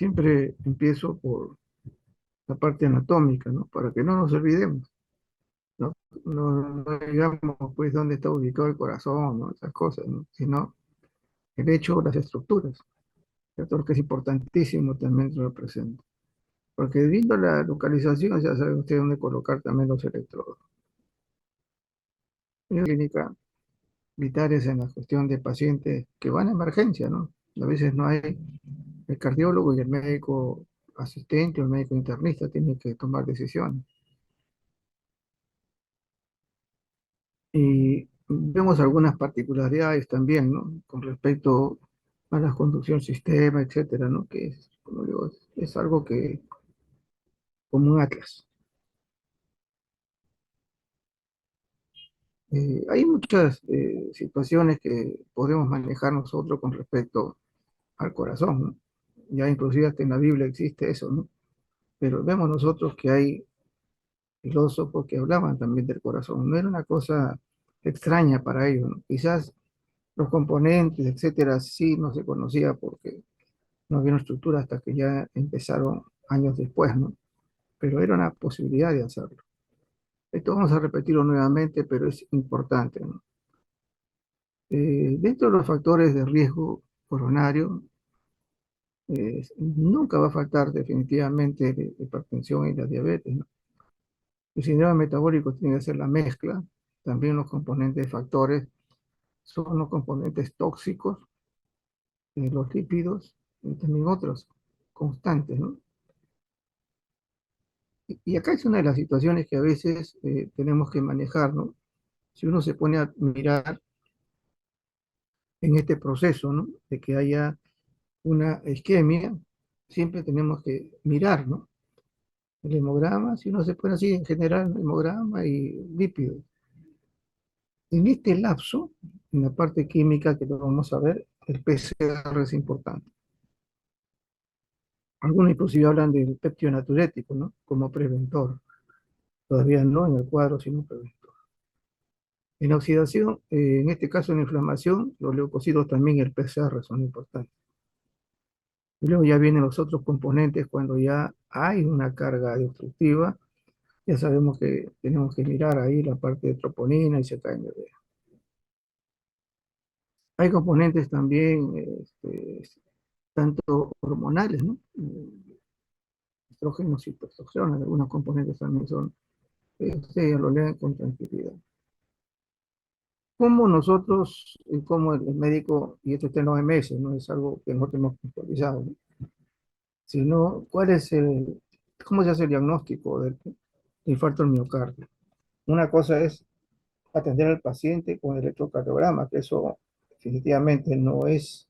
Siempre empiezo por la parte anatómica, ¿no? Para que no nos olvidemos, ¿no? No digamos, pues, dónde está ubicado el corazón, ¿no? Esas cosas, ¿no? Sino el hecho, las estructuras, ¿cierto? Porque es importantísimo también lo presente. Porque viendo la localización, ya sabe usted dónde colocar también los electrodos. En clínica, vitales en la cuestión de pacientes que van a emergencia, ¿no? A veces no hay el cardiólogo y el médico asistente o el médico internista tienen que tomar decisiones. Y vemos algunas particularidades también, ¿no? Con respecto a la conducción sistema, etcétera, ¿no? Que es, como digo, es algo que, como un atlas. Hay muchas situaciones que podemos manejar nosotros con respecto al corazón, ¿no? Ya inclusive hasta en la Biblia existe eso, ¿no? Pero vemos nosotros que hay filósofos que hablaban también del corazón. No era una cosa extraña para ellos, ¿no? Quizás los componentes, etcétera, sí no se conocía porque no había una estructura hasta que ya empezaron años después, ¿no? Pero era una posibilidad de hacerlo. Esto vamos a repetirlo nuevamente, pero es importante, ¿no? Dentro de los factores de riesgo coronario, nunca va a faltar definitivamente la hipertensión y la diabetes, ¿no? El síndrome metabólico tiene que ser la mezcla, también los componentes factores son los componentes tóxicos, los lípidos y también otros constantes, ¿no? Y acá es una de las situaciones que a veces tenemos que manejar, ¿no? Si uno se pone a mirar en este proceso, ¿no? De que haya una isquemia, siempre tenemos que mirar, ¿no? El hemograma, si uno se pone así en general, hemograma y lípidos. En este lapso, en la parte química que lo vamos a ver, el PCR es importante. Algunos inclusive hablan del péptido natriurético, ¿no? Como preventor. Todavía no en el cuadro, sino preventor. En oxidación, en este caso en inflamación, los leucocitos también y el PCR son importantes. Y luego ya vienen los otros componentes cuando ya hay una carga destructiva. Ya sabemos que tenemos que mirar ahí la parte de troponina y ZMB. Hay componentes también, tanto hormonales, ¿no? Estrógenos y testosterona, algunos componentes también son, ustedes lo lean con tranquilidad. ¿Cómo nosotros, como el médico, y esto está en la OMS, no es algo que nosotros hemos puntualizado, ¿no? Sino cuál es cómo se hace el diagnóstico del infarto al miocardio? Una cosa es atender al paciente con el electrocardiograma, que eso definitivamente no es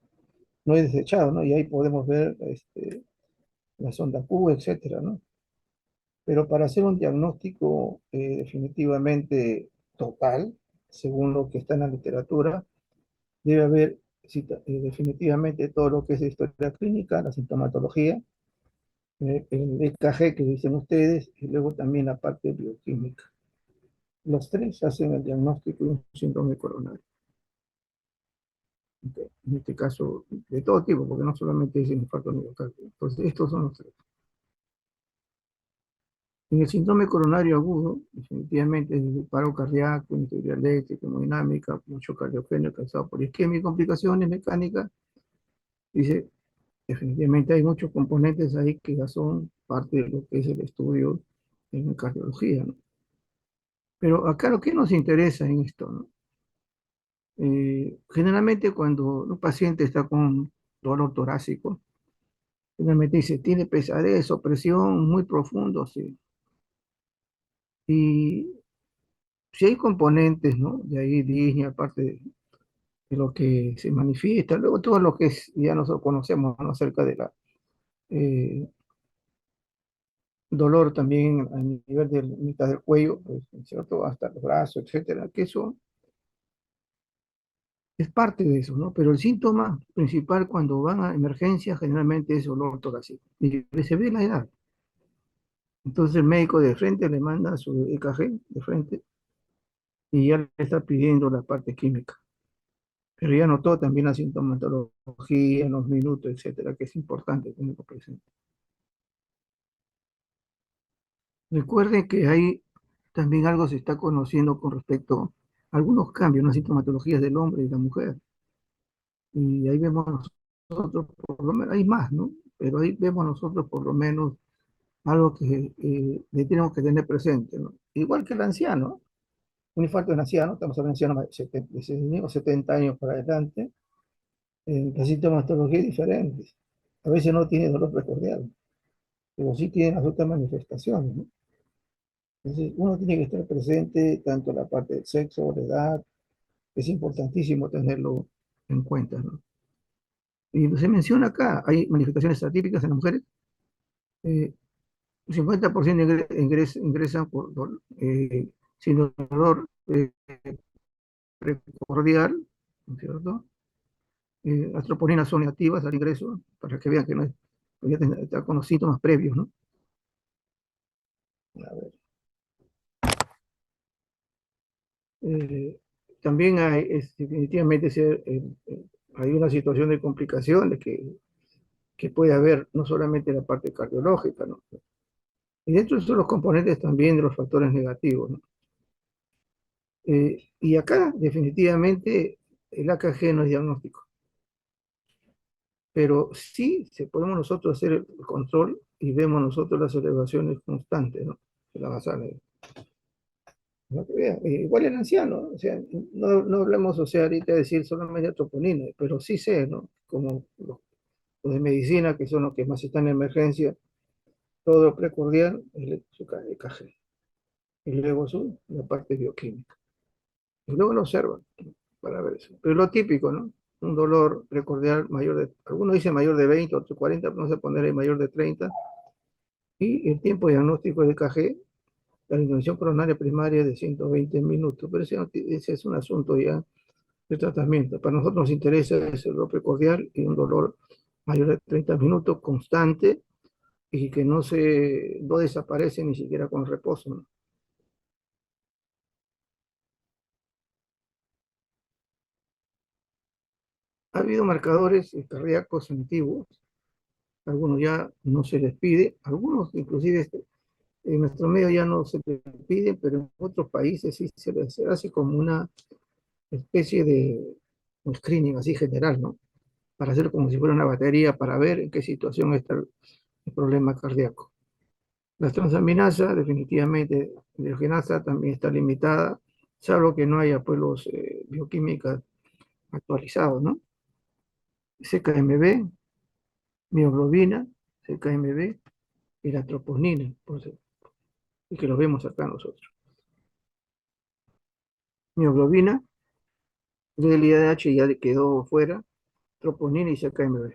desechado, ¿no? Y ahí podemos ver la sonda Q, etcétera, ¿no? Pero para hacer un diagnóstico definitivamente total, según lo que está en la literatura, debe haber definitivamente todo lo que es la historia clínica, la sintomatología, el EKG que dicen ustedes, y luego también la parte bioquímica. Los tres hacen el diagnóstico de un síndrome coronario. Okay. En este caso, de todo tipo, porque no solamente es el infarto miocardio. Entonces, estos son los tres. En el síndrome coronario agudo, definitivamente es el paro cardíaco, inestabilidad eléctrica, hemodinámica, mucho cardiogénio causado por isquemia y complicaciones mecánicas. Dice, definitivamente hay muchos componentes ahí que ya son parte de lo que es el estudio en cardiología, ¿no? Pero acá lo que nos interesa en esto, ¿no? Generalmente cuando un paciente está con dolor torácico, generalmente dice, tiene pesadez, opresión muy profundo, sí. Y si hay componentes, ¿no? De ahí disney, aparte de lo que se manifiesta, luego todo lo que ya nosotros conocemos, ¿no? Acerca de la eh, dolor también a nivel de la mitad del cuello, pues, ¿cierto? Hasta los brazos, etcétera, que eso es parte de eso, ¿no? Pero el síntoma principal cuando van a emergencia generalmente es dolor torácico. Y se ve la edad. Entonces el médico de frente le manda su EKG de frente y ya le está pidiendo la parte química. Pero ya notó también la sintomatología en los minutos, etcétera, que es importante tenerlo presente. Recuerden que hay también algo se está conociendo con respecto a algunos cambios en las sintomatologías del hombre y la mujer. Y ahí vemos nosotros, por lo menos, hay más, ¿no? Pero ahí vemos nosotros por lo menos algo que le tenemos que tener presente, ¿no? Igual que el anciano, un infarto en anciano, estamos hablando de ancianos de 70 o 70 años para adelante, la sintomatología es diferente. A veces no tiene dolor precordial, pero sí tiene las otras manifestaciones, ¿no? Entonces, uno tiene que estar presente tanto en la parte del sexo, la edad, es importantísimo tenerlo en cuenta, ¿no? Y se menciona acá, hay manifestaciones atípicas en las mujeres, eh, 50% ingresan sin dolor precordial, ¿no es cierto? Las troponinas son negativas al ingreso, para que vean que no es, ya está con los síntomas previos, ¿no? A ver. Eh, También hay, definitivamente hay una situación de complicaciones que puede haber, no solamente la parte cardiológica, ¿no? Y dentro de los componentes también de los factores negativos, ¿no? Y acá, definitivamente, el AKG no es diagnóstico, pero sí podemos nosotros hacer el control y vemos nosotros las elevaciones constantes, ¿no? De la basal. ¿No? Igual el anciano, o sea, no hablemos, o sea, ahorita de decir solamente troponina, pero sí sé, ¿no? Como los de medicina, que son los que más están en emergencia, todo lo precordial, su EKG, y luego la parte bioquímica. Y luego lo observan para ver eso. Pero lo típico, ¿no? Un dolor precordial mayor de, algunos dicen mayor de 20, otros 40, pero no se poner mayor de 30. Y el tiempo de diagnóstico de EKG, la intervención coronaria primaria es de 120 minutos, pero ese es un asunto ya de tratamiento. Para nosotros nos interesa ese dolor precordial y un dolor mayor de 30 minutos constante y que no desaparece ni siquiera con reposo, ¿no? Ha habido marcadores cardíacos antiguos, algunos ya no se les pide, algunos inclusive en nuestro medio ya no se les pide, pero en otros países sí se les hace como una especie de un screening así general, ¿no? Para hacer como si fuera una batería para ver en qué situación está el problema cardíaco. La transaminasa, definitivamente, la hidrogenasa también está limitada, salvo que no haya pues los bioquímicas actualizados, ¿no? CKMB, mioglobina, CKMB y la troponina, y que lo vemos acá nosotros. Mioglobina, del IADH ya quedó fuera, troponina y CKMB.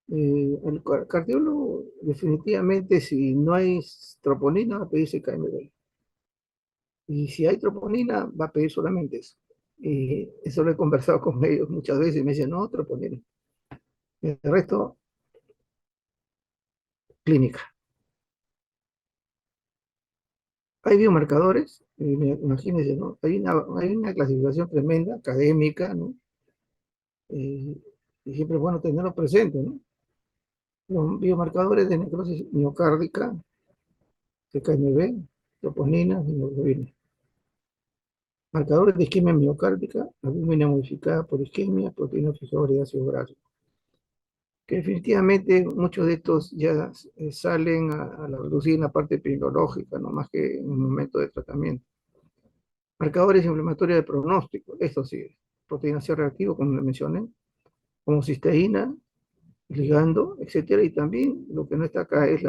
El cardiólogo, definitivamente, si no hay troponina, va a pedir CKMB. Y si hay troponina, va a pedir solamente eso. Y eso lo he conversado con ellos muchas veces y me dicen, no, troponina. El resto, clínica. Hay biomarcadores, imagínense, ¿no? Hay una clasificación tremenda, académica, ¿no? Y siempre es bueno tenerlo presente, ¿no? Los biomarcadores de necrosis miocárdica, CKMB, troponina, hemoglobina. Marcadores de isquemia miocárdica, albúmina modificada por isquemia, proteína fijadora de ácido graso. Que definitivamente muchos de estos ya salen a la reducir en la parte epidemiológica, no más que en el momento de tratamiento. Marcadores inflamatorios de pronóstico, esto sí, proteína C reactiva, como le mencioné, como cisteína, ligando, etcétera, y también lo que no está acá es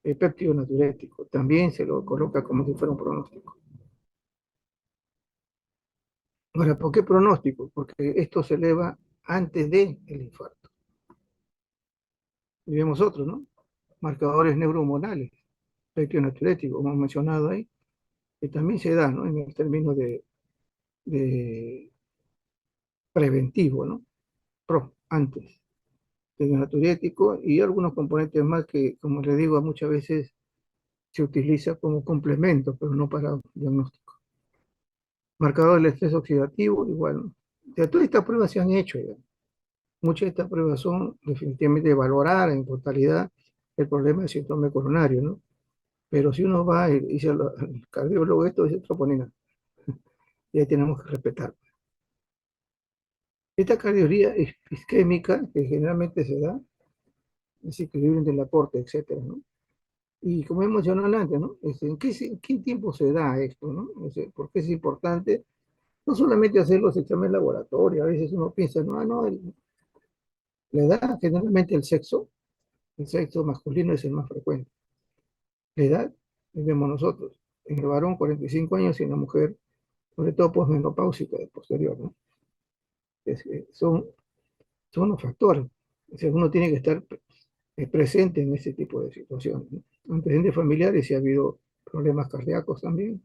el péptido natriurético, también se lo coloca como si fuera un pronóstico. Ahora, ¿por qué pronóstico? Porque esto se eleva antes del infarto. Y vemos otros, ¿no? Marcadores neurohormonales, péptido natriurético, como hemos mencionado ahí, que también se da, ¿no? En el término de preventivo, ¿no? Antes del natriurético y algunos componentes más que, como le digo, muchas veces se utiliza como complemento, pero no para diagnóstico. Marcador del estrés oxidativo, igual, ¿no? sea, todas estas pruebas se han hecho ya. Muchas de estas pruebas son definitivamente de valorar en totalidad el problema del síndrome coronario, ¿no? Pero si uno va y dice al cardiólogo esto, dice troponina, y ahí tenemos que respetar. Esta cardiología isquémica, que generalmente se da, es equilibrio del aporte, etcétera, ¿no? Y como hemos mencionado antes, ¿no? ¿En qué tiempo se da esto, ¿no? ¿Por qué es importante? No solamente hacer los exámenes laboratorios, a veces uno piensa, no, no, la edad, generalmente el sexo masculino es el más frecuente. La edad, vemos nosotros, en el varón 45 años y en la mujer, sobre todo posmenopáusica de posterior, ¿no? Son, son los factores. O sea, uno tiene que estar presente en ese tipo de situaciones, ¿no? Antecedentes familiares, si ha habido problemas cardíacos también,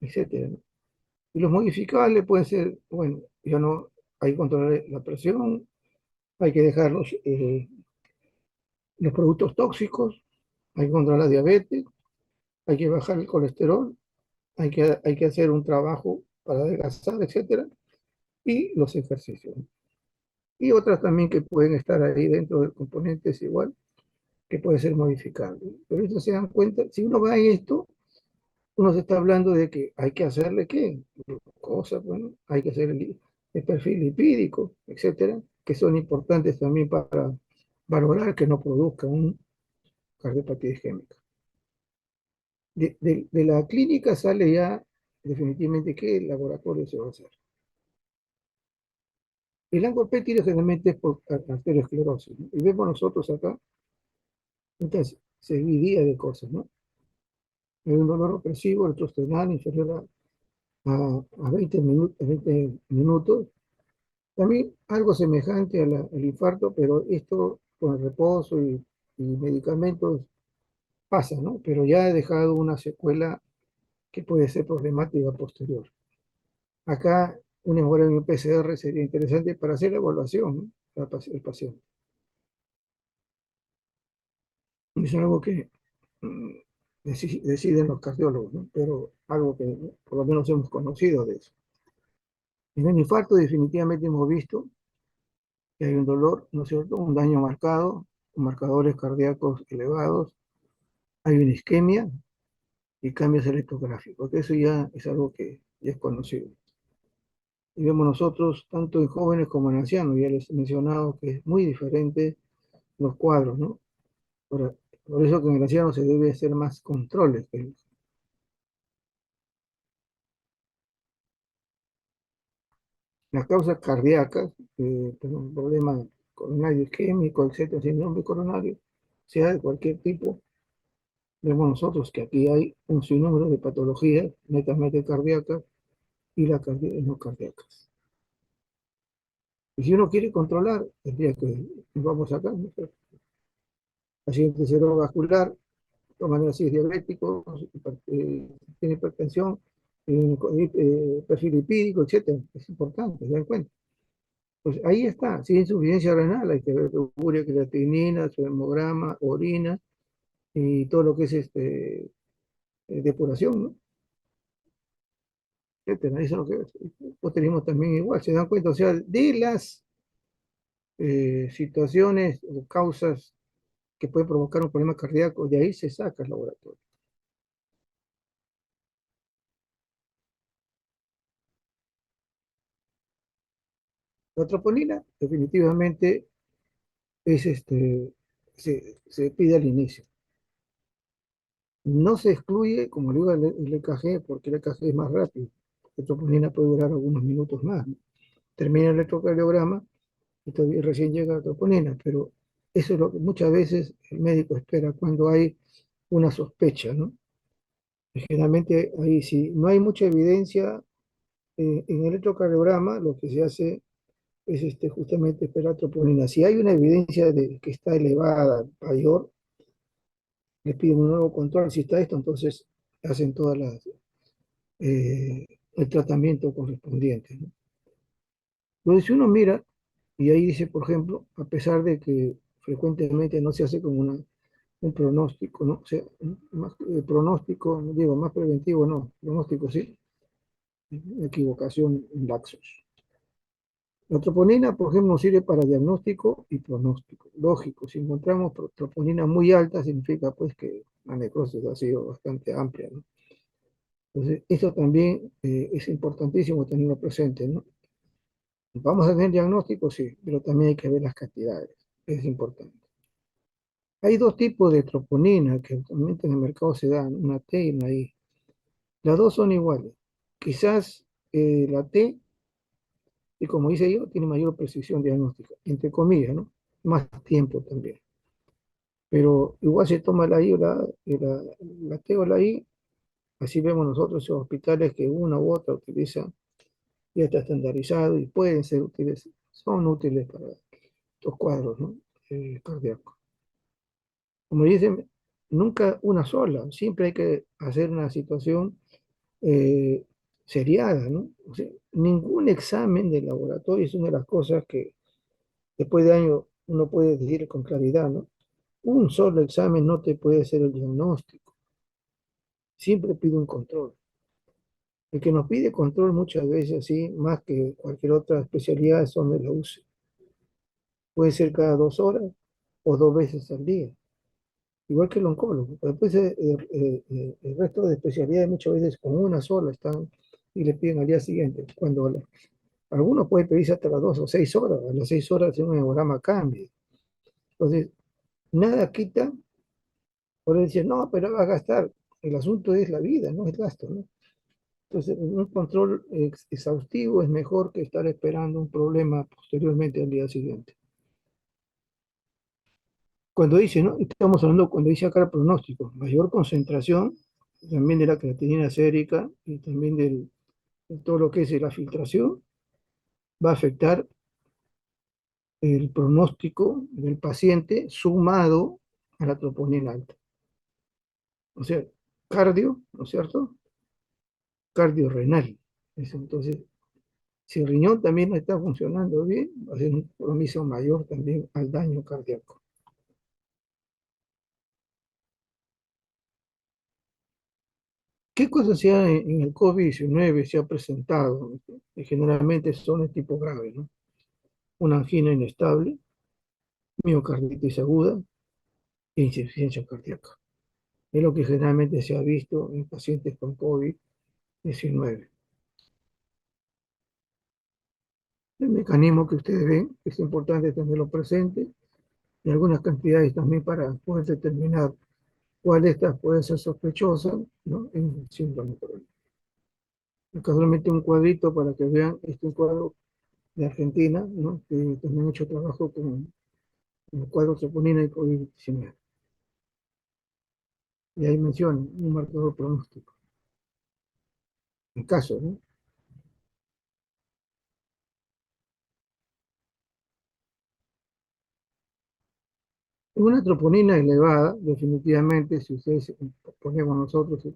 etcétera, ¿no? Y los modificables pueden ser, bueno, ya no hay que controlar la presión, hay que dejar los productos tóxicos, hay que controlar la diabetes, hay que bajar el colesterol, hay que hacer un trabajo para adelgazar, etcétera, y los ejercicios. Y otras también que pueden estar ahí dentro del componente es igual, que puede ser modificable. Pero esto se dan cuenta, si uno va en esto, uno se está hablando de que hay que hacerle qué, cosas, bueno, hay que hacer el perfil lipídico, etcétera, que son importantes también para valorar que no produzca un cardiopatía isquémica. De la clínica sale ya definitivamente qué laboratorio se va a hacer. El angopétide generalmente es por arteriosclerosis, ¿no? Y vemos nosotros acá, entonces, se dividía de cosas, ¿no? Hay un dolor opresivo retroesternal inferior a 20 minutos. También algo semejante al infarto, pero esto con el reposo y medicamentos pasa, ¿no? Pero ya ha dejado una secuela que puede ser problemática posterior. Acá un hemograma PCR sería interesante para hacer la evaluación, ¿no? El paciente. Es algo que mm, deciden los cardiólogos, ¿no? Pero algo que por lo menos hemos conocido de eso. En el infarto definitivamente hemos visto que hay un dolor, ¿no es cierto? Un daño marcado, con marcadores cardíacos elevados, hay una isquemia y cambios electrográficos, que eso ya es algo que ya es conocido. Y vemos nosotros, tanto en jóvenes como en ancianos, ya les he mencionado que es muy diferente los cuadros, ¿no? Por eso que en el anciano se debe hacer más controles. Las causas cardíacas, un problema coronario isquémico, etcétera, síndrome coronario, sea de cualquier tipo, vemos nosotros que aquí hay un sinnúmero de patologías netamente cardíacas y las no cardíacas. Y si uno quiere controlar, tendría que, vamos acá, ¿no? Paciente cerebrovascular, de manera así es diabético, tiene hipertensión, perfil lipídico, etcétera. Es importante, se dan cuenta. Pues ahí está, si hay insuficiencia renal, hay que ver urea, creatinina, su hemograma, orina y todo lo que es depuración, ¿no? Etcétera. Eso es lo que pues tenemos también igual, se dan cuenta, o sea, de las situaciones o causas que pueden provocar un problema cardíaco, de ahí se saca el laboratorio. La troponina definitivamente es se pide al inicio. No se excluye, como digo, el EKG, porque el EKG es más rápido. La troponina puede durar algunos minutos más, ¿no? Termina el electrocardiograma y todavía recién llega la troponina, pero eso es lo que muchas veces el médico espera cuando hay una sospecha, ¿no? Y generalmente ahí si no hay mucha evidencia en el electrocardiograma, lo que se hace es justamente esperar troponina. Si hay una evidencia de que está elevada, mayor, le piden un nuevo control. Si está esto, entonces hacen todas el tratamiento correspondiente, ¿no? Entonces, si uno mira, y ahí dice, por ejemplo, a pesar de que frecuentemente no se hace como un pronóstico, ¿no? O sea, más pronóstico, digo, más preventivo, no, pronóstico sí, equivocación, laxos. La troponina, por ejemplo, nos sirve para diagnóstico y pronóstico. Lógico, si encontramos troponina muy alta, significa pues que la necrosis ha sido bastante amplia, ¿no? Entonces, esto también es importantísimo tenerlo presente, ¿no? Vamos a tener diagnóstico, sí, pero también hay que ver las cantidades, es importante. Hay dos tipos de troponina que actualmente en el mercado se dan, una T y una I. Las dos son iguales. Quizás la T, y como dice yo, tiene mayor precisión diagnóstica, entre comillas, ¿no? Más tiempo también. Pero igual se toma la I o la T o la I, así vemos nosotros en hospitales que una u otra utilizan, ya está estandarizado y pueden ser útiles, son útiles para estos cuadros, ¿no? Cardíacos. Como dicen, nunca una sola, siempre hay que hacer una situación eh, seriada, ¿no? O sea, ningún examen de laboratorio es una de las cosas que después de años uno puede decir con claridad, ¿no? Un solo examen no te puede hacer el diagnóstico, siempre pide un control. El que nos pide control muchas veces, sí, más que cualquier otra especialidad, es donde lo use. Puede ser cada 2 horas o 2 veces al día, igual que el oncólogo. Después el resto de especialidades muchas veces con una sola están y le piden al día siguiente. Algunos pueden pedirse hasta las 2 o 6 horas, a las 6 horas un hemograma cambia. Entonces, nada quita por decir, no, pero va a gastar. El asunto es la vida, no es gasto, ¿no? Entonces, un control exhaustivo es mejor que estar esperando un problema posteriormente al día siguiente. Cuando dice, ¿no? Estamos hablando cuando dice acá el pronóstico, mayor concentración también de la creatinina sérica y también de todo lo que es la filtración, va a afectar el pronóstico del paciente sumado a la troponina alta. O sea, cardio, ¿no es cierto? Cardiorrenal. Entonces, si el riñón también no está funcionando bien, va a ser un compromiso mayor también al daño cardíaco. ¿Qué cosas en el COVID-19 se ha presentado? Generalmente son de tipo grave, ¿no? Una angina inestable, miocarditis aguda e insuficiencia cardíaca. Es lo que generalmente se ha visto en pacientes con COVID-19. El mecanismo que ustedes ven es importante tenerlo presente y algunas cantidades también para poder determinar cuál de estas puede ser sospechosa, ¿no? En el síndrome crónico. Acá solamente un cuadrito para que vean, este es un cuadro de Argentina, ¿no? Que también ha hecho trabajo con el cuadro troponina y COVID-19. Y ahí menciona un marcador pronóstico, en caso, ¿no? Una troponina elevada, definitivamente, si ustedes ponemos nosotros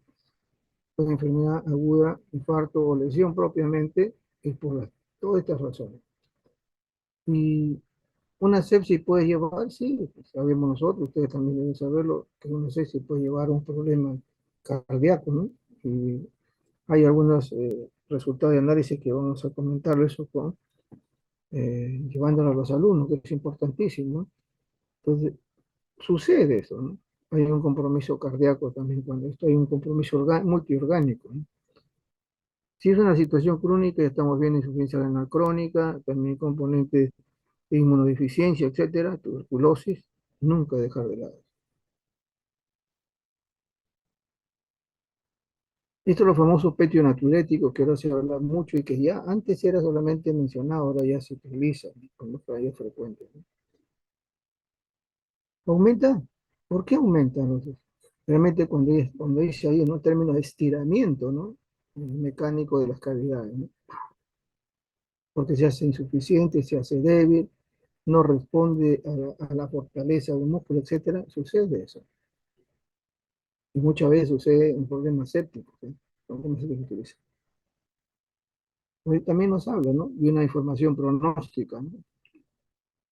una enfermedad aguda, infarto o lesión propiamente, es por todas estas razones. Y una sepsis puede llevar, sí, sabemos nosotros, ustedes también deben saberlo, que una sepsis puede llevar a un problema cardíaco, ¿no? Y hay algunos resultados de análisis que vamos a comentar eso llevándolo a los alumnos, que es importantísimo, ¿no? Entonces, sucede eso, ¿no? Hay un compromiso cardíaco también cuando esto hay un compromiso multiorgánico, ¿no? Si es una situación crónica, estamos viendo insuficiencia renal crónica, también componentes de inmunodeficiencia, etcétera, tuberculosis, nunca dejar de lado. Esto es los famosos petios natriuréticos que ahora se habla mucho y que ya antes era solamente mencionado, ahora ya se utiliza, ¿no? Como es frecuente, ¿no? ¿Aumenta? ¿Por qué aumenta? Entonces, realmente cuando dice ahí, ¿no? Término de estiramiento, ¿no? Mecánico de las cavidades, ¿no? Porque se hace insuficiente, se hace débil, no responde a la fortaleza del músculo, etcétera, sucede eso. Y muchas veces sucede en problemas sépticos, ¿eh? Problemas sépticos que utilizan. Hoy también nos habla, ¿no? De una información pronóstica, ¿no?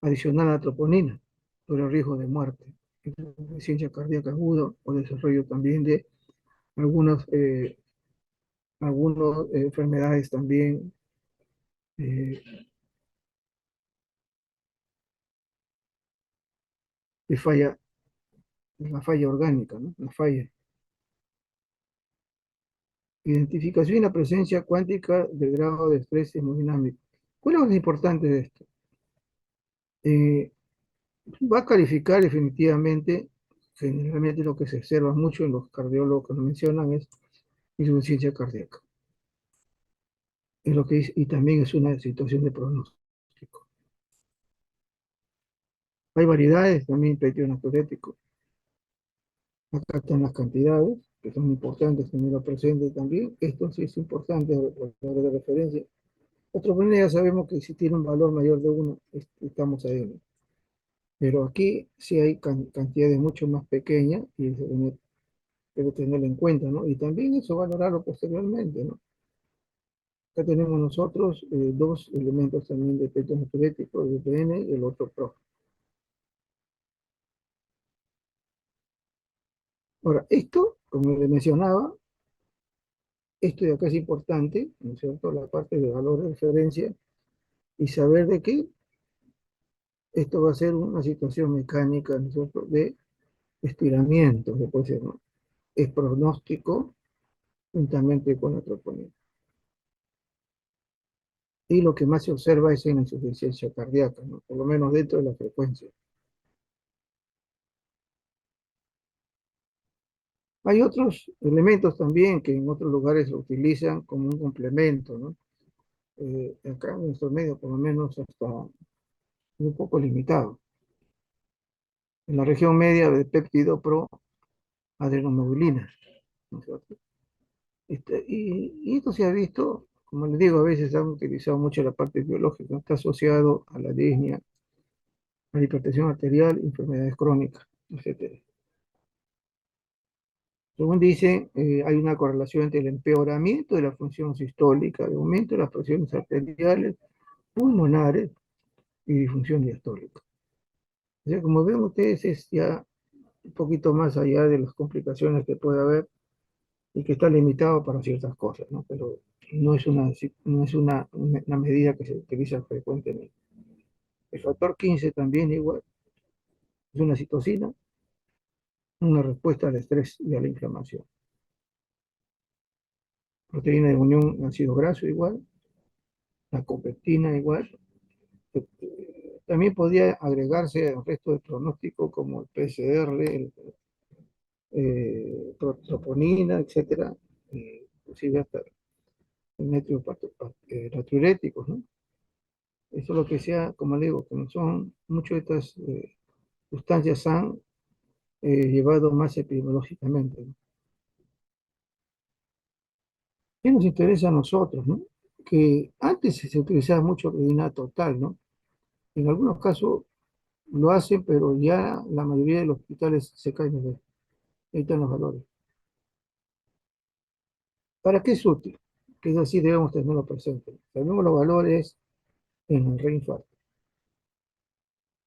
Adicional a la troponina, sobre el riesgo de muerte, insuficiencia cardíaca aguda o desarrollo también de algunas enfermedades también de falla, una falla orgánica, ¿no? Una falla. Identificación y la presencia cuántica del grado de estrés hemodinámico. ¿Cuál es lo importante de esto? Eh, Va a calificar definitivamente, generalmente lo que se observa mucho en los cardiólogos que lo mencionan es insuficiencia cardíaca. Es lo que es, y también es una situación de pronóstico. Hay variedades también peito nasorético. Acá están las cantidades, que son importantes tenerlo presente también. Esto sí es importante de referencia. Otro problema ya sabemos que si tiene un valor mayor de uno, estamos ahí, ¿no? Pero aquí sí hay cantidades mucho más pequeñas y debe tenerlo en cuenta, ¿no? Y también eso valorarlo posteriormente, ¿no? Acá tenemos nosotros dos elementos también de peto nasorético, el VPN y el otro PRO. Ahora, esto, como le mencionaba, esto de acá es importante, ¿no es cierto? La parte de valor de referencia y saber de que esto va a ser una situación mecánica, ¿no es cierto? De estiramiento, se puede decir, ¿no? Es pronóstico juntamente con la troponina. Y lo que más se observa es en la insuficiencia cardíaca, ¿no? Por lo menos dentro de la frecuencia. Hay otros elementos también que en otros lugares se utilizan como un complemento, ¿no? Acá en nuestro medio, por lo menos, hasta un poco limitado. En la región media de péptido pro adrenomedulina, ¿no es cierto? Y esto se ha visto, como les digo, a veces han utilizado mucho la parte biológica, está asociado a la disnea, a la hipertensión arterial, enfermedades crónicas, etcétera. Según dicen, hay una correlación entre el empeoramiento de la función sistólica, el aumento de las presiones arteriales, pulmonares y disfunción diastólica. O sea, como ven ustedes, es ya un poquito más allá de las complicaciones que puede haber y que está limitado para ciertas cosas, ¿no? Pero no es una medida que se utiliza frecuentemente. El factor 15 también igual, es una citocina, una respuesta al estrés y a la inflamación. Proteína de unión ácido graso igual, la copeptina igual. También podría agregarse al resto del pronóstico como el PCR, troponina, etcétera, inclusive hasta el natriuréticos, ¿no? Eso es lo que sea, como le digo, como son muchas de estas sustancias han llevado más epidemiológicamente, ¿no? ¿Qué nos interesa a nosotros, no? Que antes se utilizaba mucho clorina total, ¿no? En algunos casos lo hacen, pero ya la mayoría de los hospitales se caen de ahí están los valores. ¿Para qué es útil? Que es así, debemos tenerlo presente. Tenemos los valores en el reinfarto.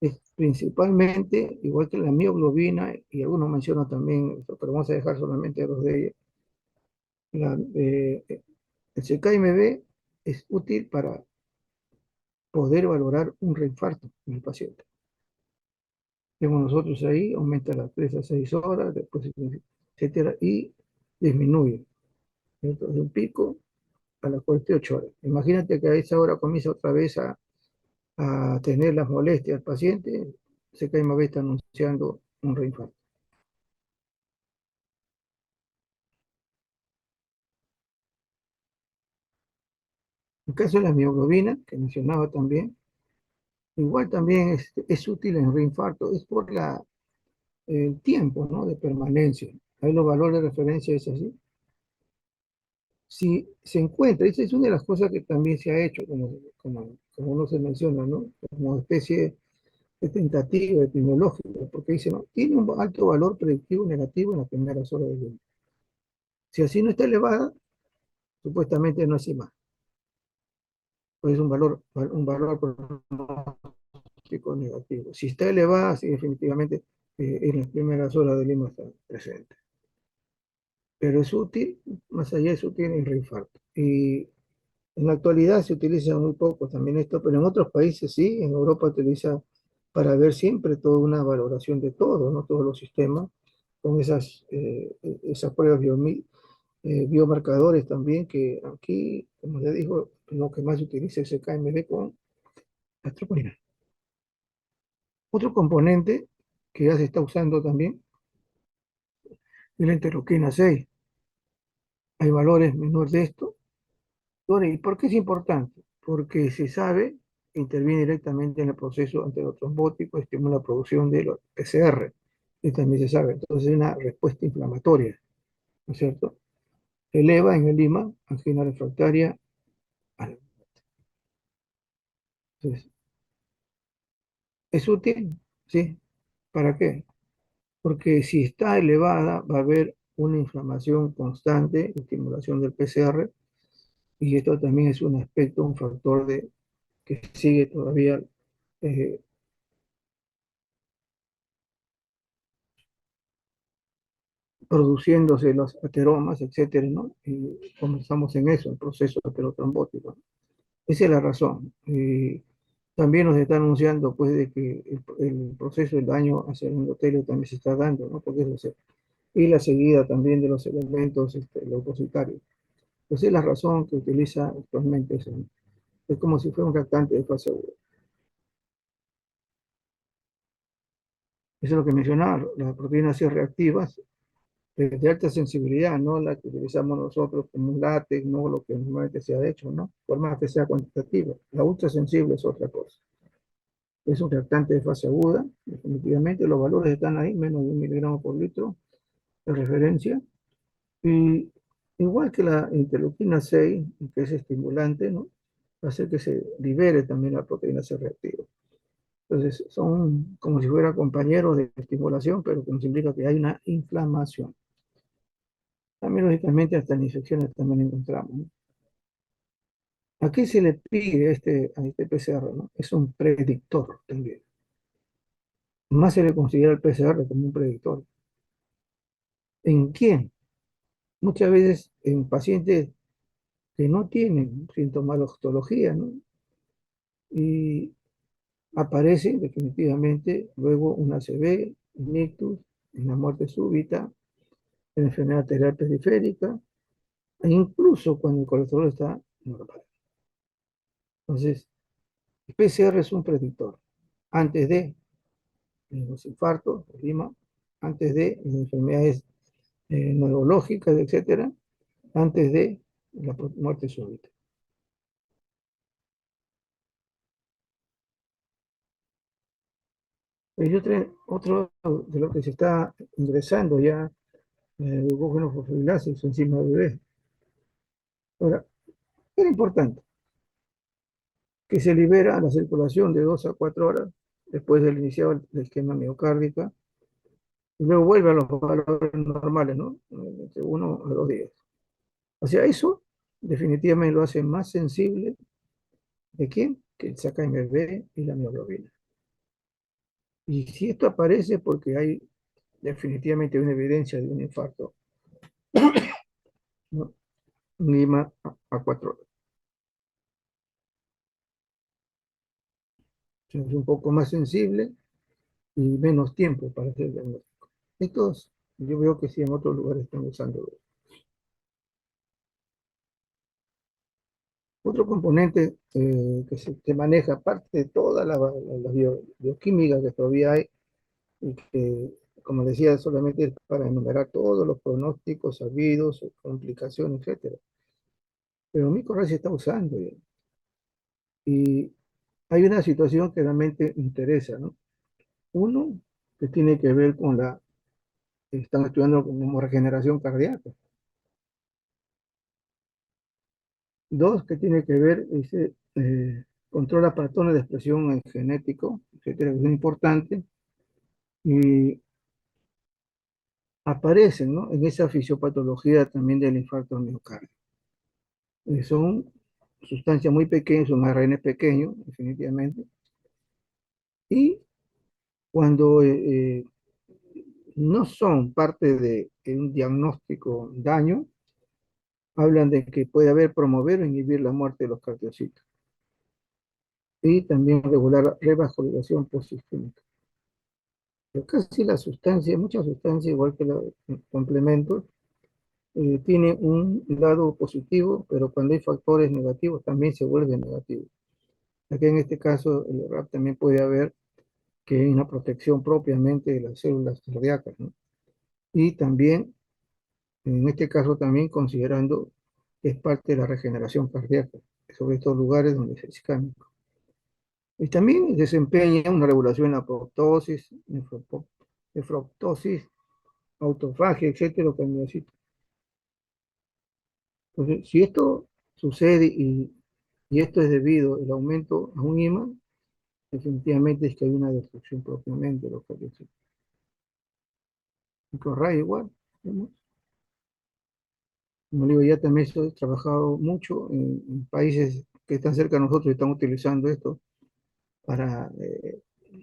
Es principalmente, igual que la mioglobina, y algunos mencionan también, pero vamos a dejar solamente los de ellos, el CKMB es útil para poder valorar un reinfarto en el paciente. Vemos nosotros ahí, aumenta las 3 a 6 horas, después, etcétera, y disminuye. Entonces, un pico a las 48 horas. Imagínate que a esa hora comienza otra vez a tener las molestias al paciente, CKMB está anunciando un reinfarto. En el caso de la mioglobina, que mencionaba también, igual también es útil en reinfarto, es por el tiempo, ¿no? De permanencia. Ahí los valores de referencia es así. Si se encuentra, esa es una de las cosas que también se ha hecho, como uno se menciona, ¿no? Como especie de tentativa epidemiológica, porque dice, no, tiene un alto valor predictivo negativo en las primeras horas de vida. Si así no está elevada, supuestamente no es más. Pues es un valor pronóstico negativo. Si está elevada, sí, definitivamente en las primeras horas del Lima está presente. Pero es útil, más allá es útil en reinfarto. Y en la actualidad se utiliza muy poco también esto, pero en otros países sí, en Europa se utiliza para ver siempre toda una valoración de todo, ¿no? Todos los sistemas, con esas pruebas biomarcadores también, que aquí, como le digo, lo que más se utiliza es el KMB con la troponina. Otro componente que ya se está usando también es la interleuquina 6. Hay valores menores de esto. Ahora, ¿y por qué es importante? Porque se sabe que interviene directamente en el proceso enterotrombótico, estimula la producción de los PCR, y también se sabe. Entonces, hay una respuesta inflamatoria, ¿no es cierto? Eleva en el Lima, angina refractaria. Entonces, ¿es útil? Sí. ¿Para qué? Porque si está elevada, va a haber una inflamación constante, estimulación del PCR, y esto también es un aspecto, un factor que sigue todavía eh, produciéndose los ateromas, etcétera, ¿no? Y comenzamos en eso, el proceso aterotrombótico, ¿no? Esa es la razón. También nos está anunciando, pues, de que el proceso del daño hacia el endotelio también se está dando, ¿no? Porque y la seguida también de los elementos leucocitarios. Pues es la razón que utiliza actualmente eso, ¿no? Es como si fuera un reactante de fase aguda. Eso es lo que mencionaba, las proteínas C reactivas de alta sensibilidad, no la que utilizamos nosotros como un látex, no lo que normalmente se ha hecho, ¿no? Por más que sea cuantitativo. La ultra sensible es otra cosa. Es un reactante de fase aguda, definitivamente los valores están ahí, menos de 1 miligramo por litro de referencia. Y igual que la interleuquina 6, que es estimulante, ¿no? Va a hacer que se libere también la proteína C reactiva. Entonces, son como si fueran compañeros de estimulación, pero que nos implica que hay una inflamación. También, lógicamente, hasta en infecciones también encontramos, ¿no? ¿A qué se le pide a este PCR, ¿no? Es un predictor también. Más se le considera el PCR como un predictor. ¿En quién? Muchas veces en pacientes que no tienen sintomatología, ¿no? Y aparece definitivamente luego un ACV, un ictus, una muerte súbita, una enfermedad arterial periférica, e incluso cuando el colesterol está normal. Entonces, el PCR es un predictor. Antes de los infartos, edema, antes de las enfermedades neurológicas, etcétera, antes de la muerte súbita. Otro de lo que se está ingresando ya, el glucógeno fosforilato, su enzima bebé. Ahora, era importante que se libera a la circulación de 2 a 4 horas después del iniciado del esquema miocárdica, y luego vuelve a los valores normales, ¿no? Entre 1 a 2 días. O sea, eso definitivamente lo hace más sensible. ¿De quién? Que el SACA-MB y la mioglobina. Y si esto aparece porque hay definitivamente una evidencia de un infarto, ¿no? Lima a 4 horas. O sea, es un poco más sensible y menos tiempo para hacer el diagnóstico. Estos, yo veo que sí en otros lugares están usando. Otro componente que se maneja, aparte de toda la bioquímica que todavía hay, y que, como decía, solamente es para enumerar todos los pronósticos sabidos, complicaciones, etcétera. Pero mi correo se está usando ya. Y hay una situación que realmente interesa, ¿no? Uno, que tiene que ver con están estudiando como regeneración cardíaca. Dos, que tiene que ver, dice, controla patrones de expresión en genético, etcétera, que es importante, y aparecen, ¿no? En esa fisiopatología también del infarto al miocardio. Son sustancias muy pequeñas, son ARN pequeños, definitivamente, y cuando no son parte de un diagnóstico daño, hablan de que puede haber, promover o inhibir la muerte de los cardiocitos. y también regular la revascularización postsistémica. Pero casi la sustancia, muchas sustancias, igual que los complementos, tiene un lado positivo, pero cuando hay factores negativos también se vuelve negativo. Aquí en este caso, el RAP también puede haber que hay una protección propiamente de las células cardíacas, ¿no? Y también, en este caso, también considerando que es parte de la regeneración cardíaca, sobre estos lugares donde es iscámico. Y también desempeña una regulación en la apoptosis, nefroptosis, autofagia, etcétera, lo que necesita. Entonces, si esto sucede y esto es debido al aumento a un imán, definitivamente es que hay una destrucción propiamente de los calicitos. Microarray igual, ¿no? Como digo, ya también he trabajado mucho en países que están cerca de nosotros y están utilizando esto para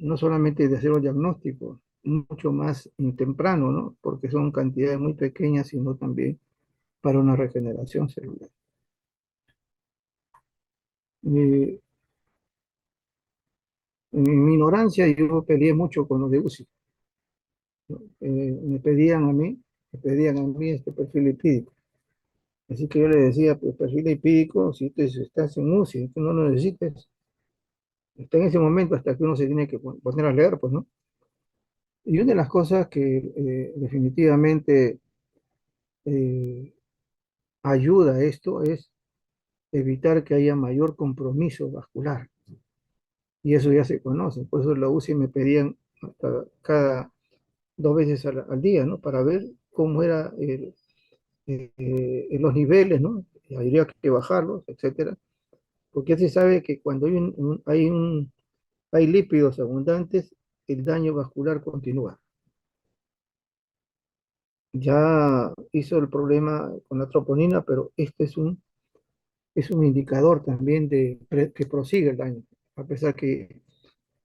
no solamente de hacer un diagnóstico, mucho más temprano, ¿no? Porque son cantidades muy pequeñas, sino también para una regeneración celular. Eh, en mi ignorancia, yo peleé mucho con los de UCI. ¿No? Me pedían a mí, este perfil lipídico. Así que yo le decía, pues perfil lipídico, si tú estás en UCI, tú no lo necesitas, está en ese momento hasta que uno se tiene que poner a leer, pues, ¿no? Y una de las cosas que definitivamente eh, ayuda a esto es evitar que haya mayor compromiso vascular. Y eso ya se conoce. Por eso la UCI me pedían hasta cada 2 veces al día, ¿no? Para ver cómo era los niveles, ¿no? Habría que bajarlos, etcétera. Porque ya se sabe que cuando hay lípidos abundantes, el daño vascular continúa. Ya hizo el problema con la troponina, pero este es un indicador también que prosigue el daño, a pesar que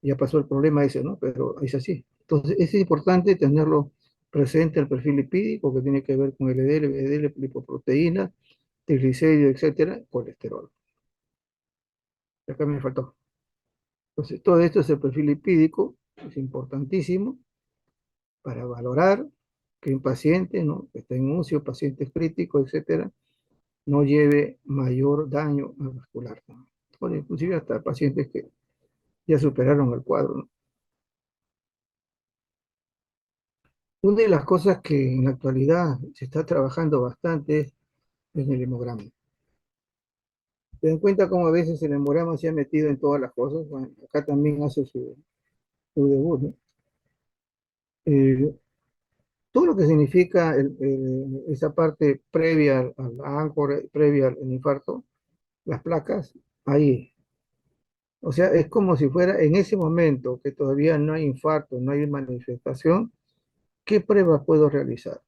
ya pasó el problema ese, ¿no? Pero es así. Entonces, es importante tenerlo presente el perfil lipídico que tiene que ver con LDL, LDL, lipoproteína, triglicéridos, etcétera, colesterol. Acá me faltó. Entonces, todo esto es el perfil lipídico, es importantísimo para valorar que un paciente, ¿no? Que está en UCI, pacientes críticos, etcétera, no lleve mayor daño vascular, ¿no? O inclusive hasta pacientes que ya superaron el cuadro, ¿no? Una de las cosas que en la actualidad se está trabajando bastante es en el hemograma. ¿Te dan cuenta cómo a veces el hemograma se ha metido en todas las cosas? Bueno, acá también hace su debut, ¿no? Eh, todo lo que significa esa parte previa al áncora, previa al infarto, las placas, ahí. O sea, es como si fuera en ese momento que todavía no hay infarto, no hay manifestación, ¿qué prueba puedo realizar?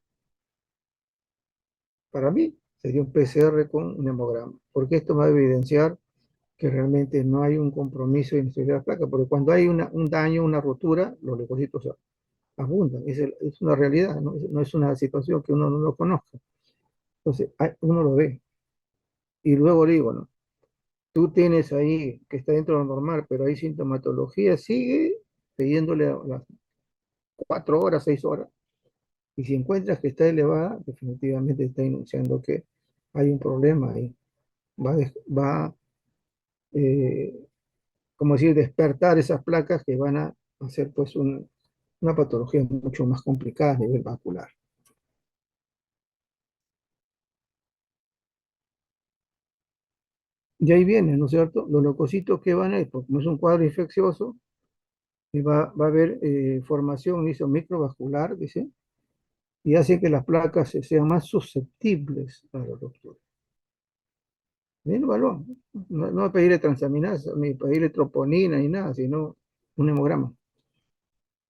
Para mí sería un PCR con un hemograma, porque esto va a evidenciar que realmente no hay un compromiso de inestabilidad de la placa, porque cuando hay un daño, una rotura, los leucocitos abundan, es una realidad, ¿no? No es una situación que uno no lo conozca. Entonces, uno lo ve. Y luego digo, ¿no? Tú tienes ahí que está dentro de lo normal, pero hay sintomatología, sigue pidiéndole a las 4 horas, 6 horas. Y si encuentras que está elevada, definitivamente está anunciando que hay un problema ahí. Va eh, como decir, despertar esas placas que van a hacer pues una patología mucho más complicada a nivel vascular. Y ahí viene, ¿no es cierto? Los leucocitos que van a ir, pues, como es un cuadro infeccioso, y va a haber formación microvascular, dice, y hace que las placas sean más susceptibles a la ruptura. Bien, valor. No, no va a pedirle transaminasa, ni pedirle troponina, ni nada, sino un hemograma.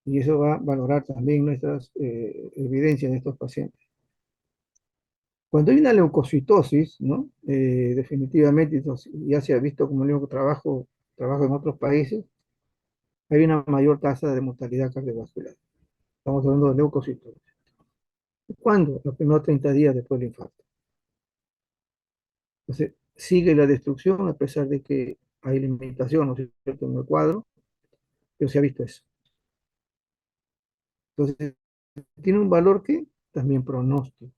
Y eso va a valorar también nuestras evidencias de estos pacientes. Cuando hay una leucocitosis, ¿no? Definitivamente, entonces, ya se ha visto como digo, trabajo en otros países, hay una mayor tasa de mortalidad cardiovascular. Estamos hablando de leucocitosis. ¿Cuándo? Los primeros 30 días después del infarto. Entonces, sigue la destrucción a pesar de que hay limitación, ¿no es cierto?, en el cuadro, pero se ha visto eso. Entonces, tiene un valor que también pronóstico.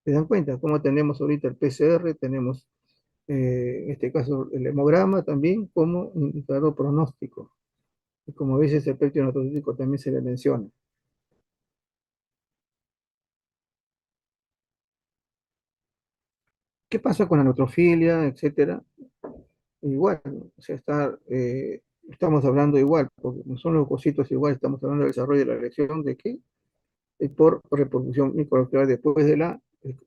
¿Se dan cuenta? Como tenemos ahorita el PCR, tenemos en este caso el hemograma también como indicador pronóstico. Y como a veces el espectro neurológico también se le menciona. ¿Qué pasa con la neutrofilia, etcétera? Igual, ¿no? O sea, estamos hablando igual, porque no son leucocitos igual, estamos hablando del desarrollo de la elección de qué, por reproducción microarterial después de la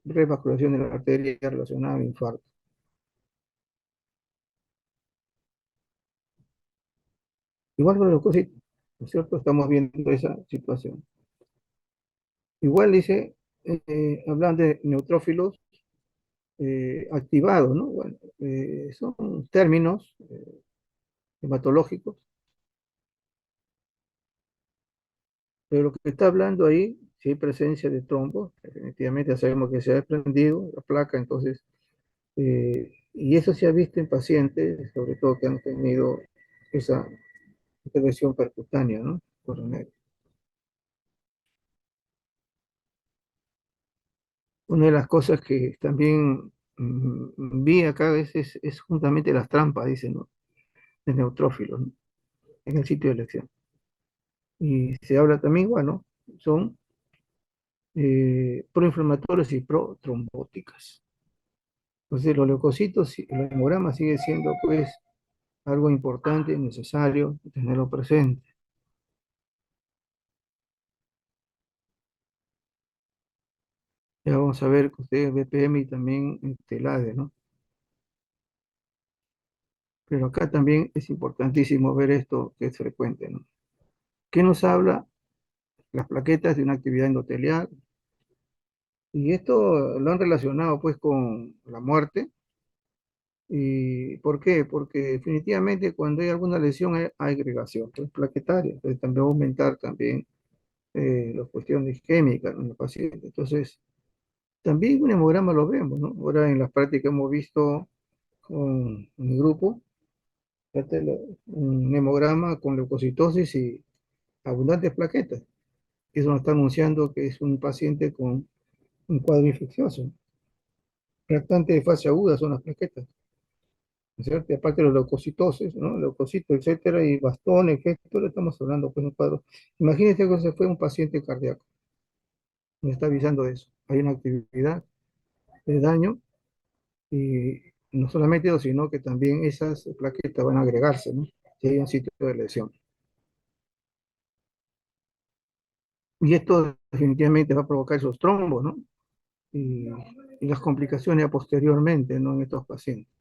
revascularización de la arteria relacionada al infarto. Igual con los leucocitos, ¿no es cierto? Estamos viendo esa situación. Igual dice, hablan de neutrófilos activados, ¿no? Bueno, son términos hematológicos, pero lo que está hablando ahí, si hay presencia de trombos, definitivamente ya sabemos que se ha desprendido la placa, entonces, y eso se ha visto en pacientes, sobre todo que han tenido esa intervención percutánea, ¿no? Coronaria. Una de las cosas que también vi acá es justamente las trampas, dicen, ¿no? De neutrófilos, ¿no? En el sitio de elección. Y se habla también, bueno, son proinflamatorias y protrombóticas. Entonces, los leucocitos, el hemograma sigue siendo, pues, algo importante, necesario tenerlo presente. Ya vamos a ver que ustedes BPM y también TELADE, ¿no? Pero acá también es importantísimo ver esto que es frecuente, ¿no? ¿Qué nos habla? Las plaquetas de una actividad endotelial. Y esto lo han relacionado, pues, con la muerte. ¿Y por qué? Porque definitivamente cuando hay alguna lesión hay agregación, pues, plaquetaria. Entonces también va a aumentar también las cuestiones isquémicas en el paciente. Entonces, también un hemograma lo vemos, ¿no? Ahora en las prácticas hemos visto con mi grupo un hemograma con leucocitosis y abundantes plaquetas. Eso nos está anunciando que es un paciente con un cuadro infeccioso. Reactante de fase aguda son las plaquetas, ¿no es cierto? Y aparte los leucocitosis, ¿no? Leucocitos, etcétera, y bastones, que esto le estamos hablando, pues un cuadro. Imagínense que se fue un paciente cardíaco, nos está avisando de eso. Hay una actividad de daño y no solamente eso, sino que también esas plaquetas van a agregarse, ¿no? Si hay un sitio de lesión. Y esto definitivamente va a provocar esos trombos, ¿no? Y, y las complicaciones posteriormente, ¿no? En estos pacientes.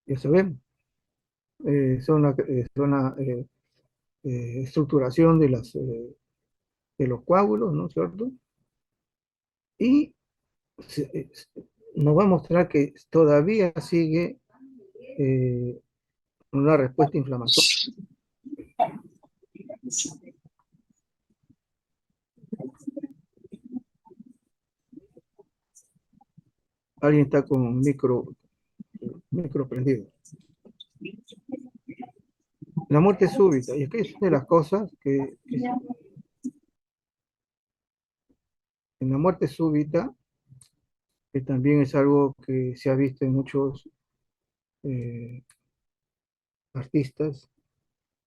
Ya sabemos, son la estructuración de los coágulos, ¿no es cierto? Y nos va a mostrar que todavía sigue eh, una respuesta inflamatoria. Alguien está con un micro prendido. La muerte súbita, y es que es una de las cosas que en la muerte súbita, que también es algo que se ha visto en muchos eh, artistas,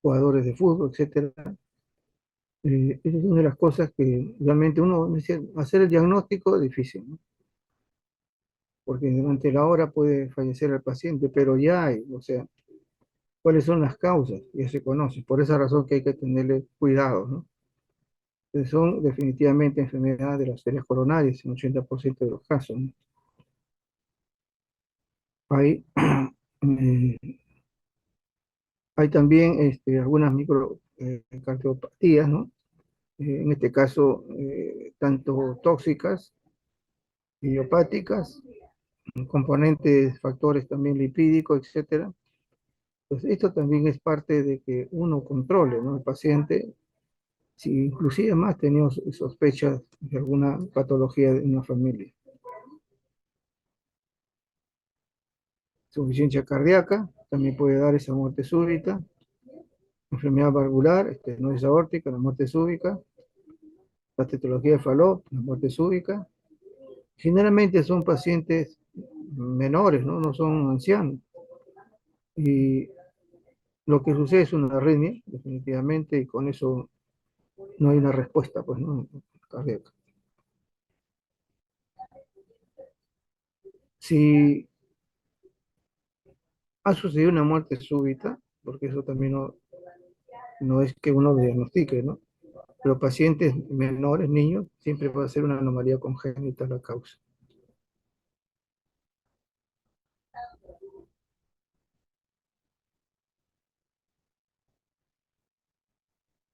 jugadores de fútbol, etcétera. Esa es una de las cosas que realmente uno dice, hacer el diagnóstico es difícil, ¿no? Porque durante la hora puede fallecer el paciente, pero ya hay, o sea, cuáles son las causas, ya se conoce, por esa razón que hay que tenerle cuidado, ¿no? Son definitivamente enfermedades de las arterias coronarias en 80% de los casos, ¿no? Hay, eh, hay también algunas microcardiopatías, ¿no? En este caso, tanto tóxicas, idiopáticas, componentes, factores también lipídicos, etcétera. Pues esto también es parte de que uno controle, ¿no? El paciente, si inclusive más tenido sospechas de alguna patología de una familia. insuficiencia cardíaca, también puede dar esa muerte súbita, enfermedad valvular, estenosis aórtica, la muerte súbita, la tetología de Fallot, la muerte súbita. Generalmente son pacientes menores, ¿no? No son ancianos. Y lo que sucede es una arritmia, definitivamente, y con eso no hay una respuesta, pues, ¿no? Cardíaca. Si ha sucedido una muerte súbita, porque eso también no es que uno diagnostique, ¿no? Pero pacientes menores, niños, siempre puede ser una anomalía congénita la causa.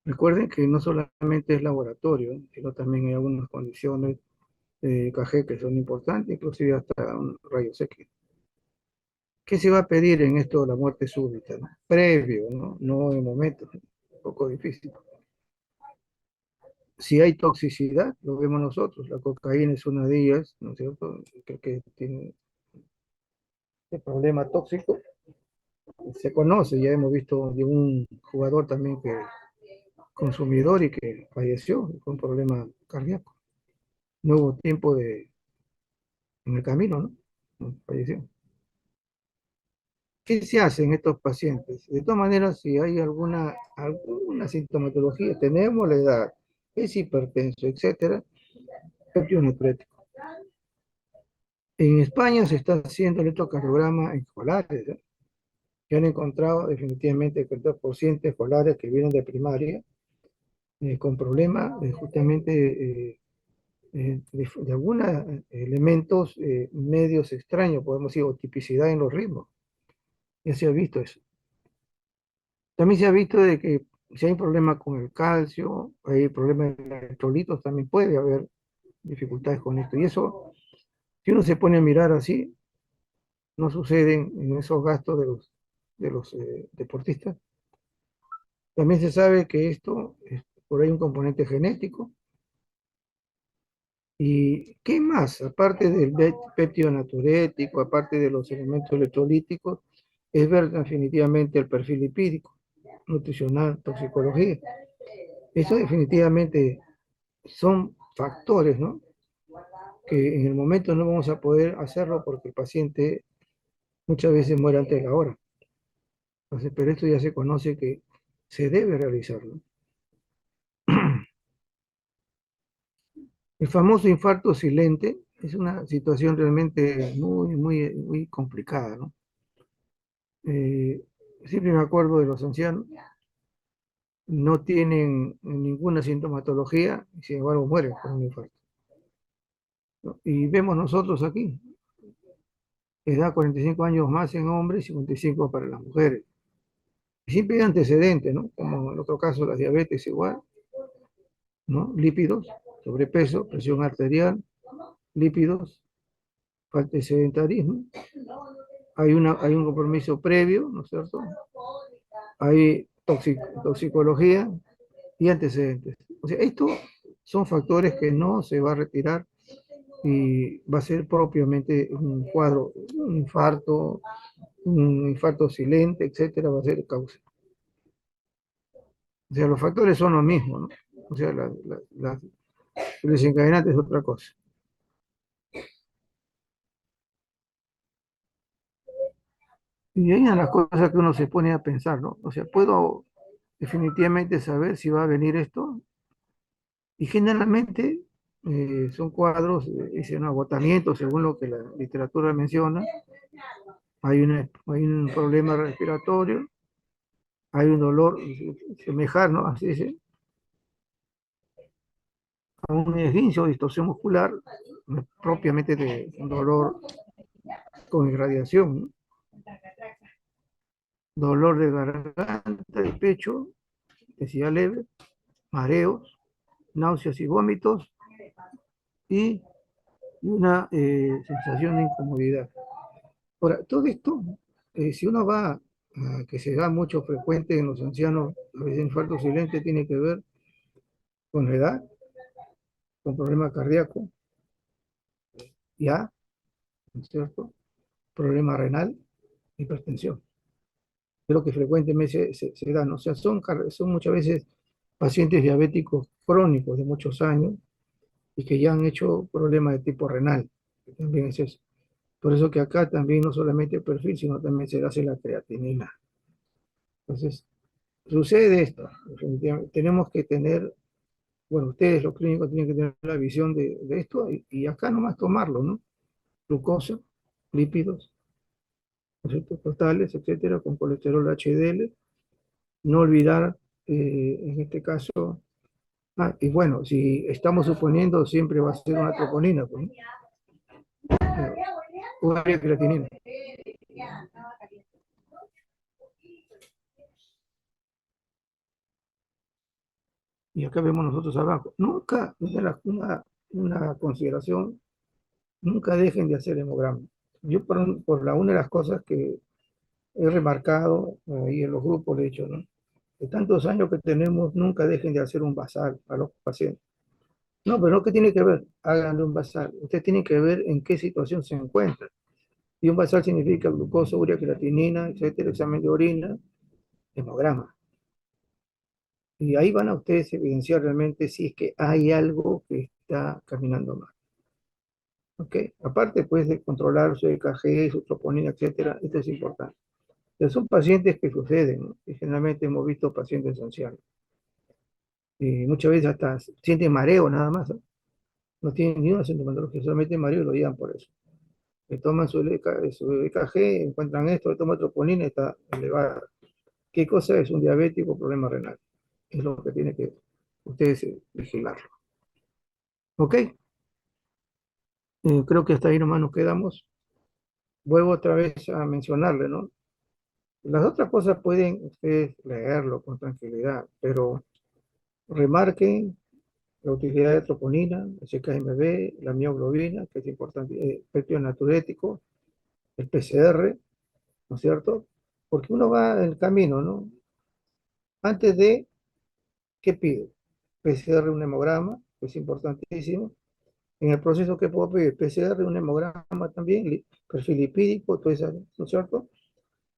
Recuerden que no solamente es laboratorio, sino también hay algunas condiciones de EKG que son importantes, inclusive hasta un rayos X. ¿Qué se va a pedir en esto de la muerte súbita? ¿No? Previo, ¿no? No en momentos, un poco difícil. Si hay toxicidad, lo vemos nosotros, la cocaína es una de ellas, ¿no es cierto? Que tiene este problema tóxico, se conoce, ya hemos visto de un jugador también que consumidor y que falleció con un problema cardíaco. No hubo tiempo en el camino, ¿no? Falleció. ¿Qué se hace en estos pacientes? De todas maneras, si hay alguna sintomatología, tenemos la edad, es hipertenso, etcétera, péptido natriúrtico. En España se está haciendo el electrocardiograma en escolares, ¿eh? Que han encontrado definitivamente que el 2% de escolares que vienen de primaria con problemas justamente de algunos elementos medios extraños, podemos decir, o tipicidad en los ritmos. Ya se ha visto eso. También se ha visto de que si hay un problema con el calcio, hay problemas de electrolitos, también puede haber dificultades con esto. Y eso, si uno se pone a mirar así, no suceden en esos gastos de los deportistas. También se sabe que esto es por ahí un componente genético. ¿Y qué más? Aparte del péptido natriurético, aparte de los elementos electrolíticos, es ver definitivamente el perfil lipídico, nutricional, toxicología. Eso definitivamente son factores, ¿no? Que en el momento no vamos a poder hacerlo porque el paciente muchas veces muere antes de la hora. Entonces, pero esto ya se conoce que se debe realizarlo. El famoso infarto silente es una situación realmente muy, muy, muy complicada, ¿no? Siempre me acuerdo de los ancianos, no tienen ninguna sintomatología y sin embargo mueren con un infarto, ¿no? Y vemos nosotros aquí, edad 45 años más en hombres y 55 para las mujeres. Y siempre hay antecedentes, ¿no? Como en el otro caso la diabetes igual, ¿no? Lípidos, sobrepeso, presión arterial, lípidos, falta de sedentarismo. Hay un compromiso previo, ¿no es cierto? Hay toxicología y antecedentes. O sea, estos son factores que no se va a retirar y va a ser propiamente un cuadro, un infarto silente, etcétera, va a ser causa. O sea, los factores son los mismos, ¿no? O sea, el desencadenante es otra cosa. Y ahí son las cosas que uno se pone a pensar, ¿no? O sea, puedo definitivamente saber si va a venir esto. Y generalmente son cuadros, dicen agotamiento, según lo que la literatura menciona. Hay un problema respiratorio, hay un dolor semejar, ¿no? Así dice, a un esguince o distorsión muscular, no es propiamente de un dolor con irradiación, ¿no? Dolor de garganta, de pecho, densidad leve, mareos, náuseas y vómitos y una sensación de incomodidad. Ahora, todo esto, si uno va a que se da mucho frecuente en los ancianos, a veces infarto silente tiene que ver con la edad, con problema cardíaco, ya, ¿no es cierto? Problema renal, hipertensión. Creo que frecuentemente se dan, o sea, son muchas veces pacientes diabéticos crónicos de muchos años y que ya han hecho problemas de tipo renal, que también es eso. Por eso que acá también no solamente el perfil, sino también se hace la creatinina. Entonces, sucede esto. Definitivamente. Tenemos que tener, bueno, ustedes los clínicos tienen que tener la visión de esto y acá nomás tomarlo, ¿no? Glucosa, lípidos, ¿no es cierto? Totales, etcétera, con colesterol HDL. No olvidar, en este caso, y bueno, si estamos suponiendo, siempre va a ser una troponina, pues, ¿no? Urea creatinina. Y acá vemos nosotros abajo. Nunca, una consideración, nunca dejen de hacer hemograma. Yo una de las cosas que he remarcado ahí en los grupos, de hecho, ¿no? De tantos años que tenemos, nunca dejen de hacer un basal a los pacientes. No, pero ¿qué tiene que ver? Háganle un basal. Usted tiene que ver en qué situación se encuentra. Y un basal significa glucosa, urea, creatinina, etcétera, examen de orina, hemograma. Y ahí van a ustedes evidenciar realmente si es que hay algo que está caminando mal. ¿Ok? Aparte, pues, de controlar su EKG, su troponina, etcétera, esto es importante. Pero son pacientes que suceden, ¿no? Y generalmente hemos visto pacientes ancianos. Y muchas veces hasta sienten mareo nada más, ¿no? No tienen ni una sintomatología, solamente mareo y lo llevan por eso. Le toman su EKG, encuentran esto, le toman troponina y está elevada. ¿Qué cosa es? Un diabético, problema renal. Es lo que tiene que ustedes vigilarlo. ¿Ok? Creo que hasta ahí nomás nos quedamos. Vuelvo otra vez a mencionarle, ¿no? Las otras cosas pueden ustedes leerlo con tranquilidad, pero remarquen la utilidad de troponina, el CKMB, la mioglobina, que es importante, el péptido natriurético, el PCR, ¿no es cierto? Porque uno va en el camino, ¿no? Antes de, ¿qué pide? PCR, un hemograma, que es importantísimo. En el proceso, ¿qué puedo pedir? PCR, un hemograma también, perfil lipídico, todo eso, ¿no es cierto?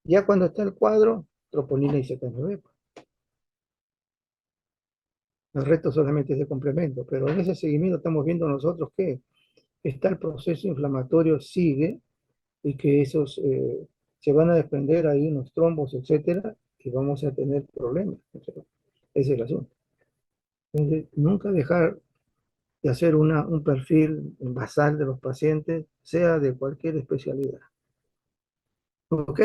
Ya cuando está el cuadro, troponina y CKMB. El resto solamente es de complemento, pero en ese seguimiento estamos viendo nosotros que está el proceso inflamatorio, sigue, y que esos se van a desprender ahí unos trombos, etcétera, y vamos a tener problemas. Ese es el asunto. Entonces, nunca dejar de hacer un perfil basal de los pacientes, sea de cualquier especialidad. ¿Ok?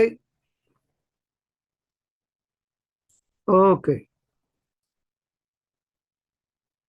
Ok.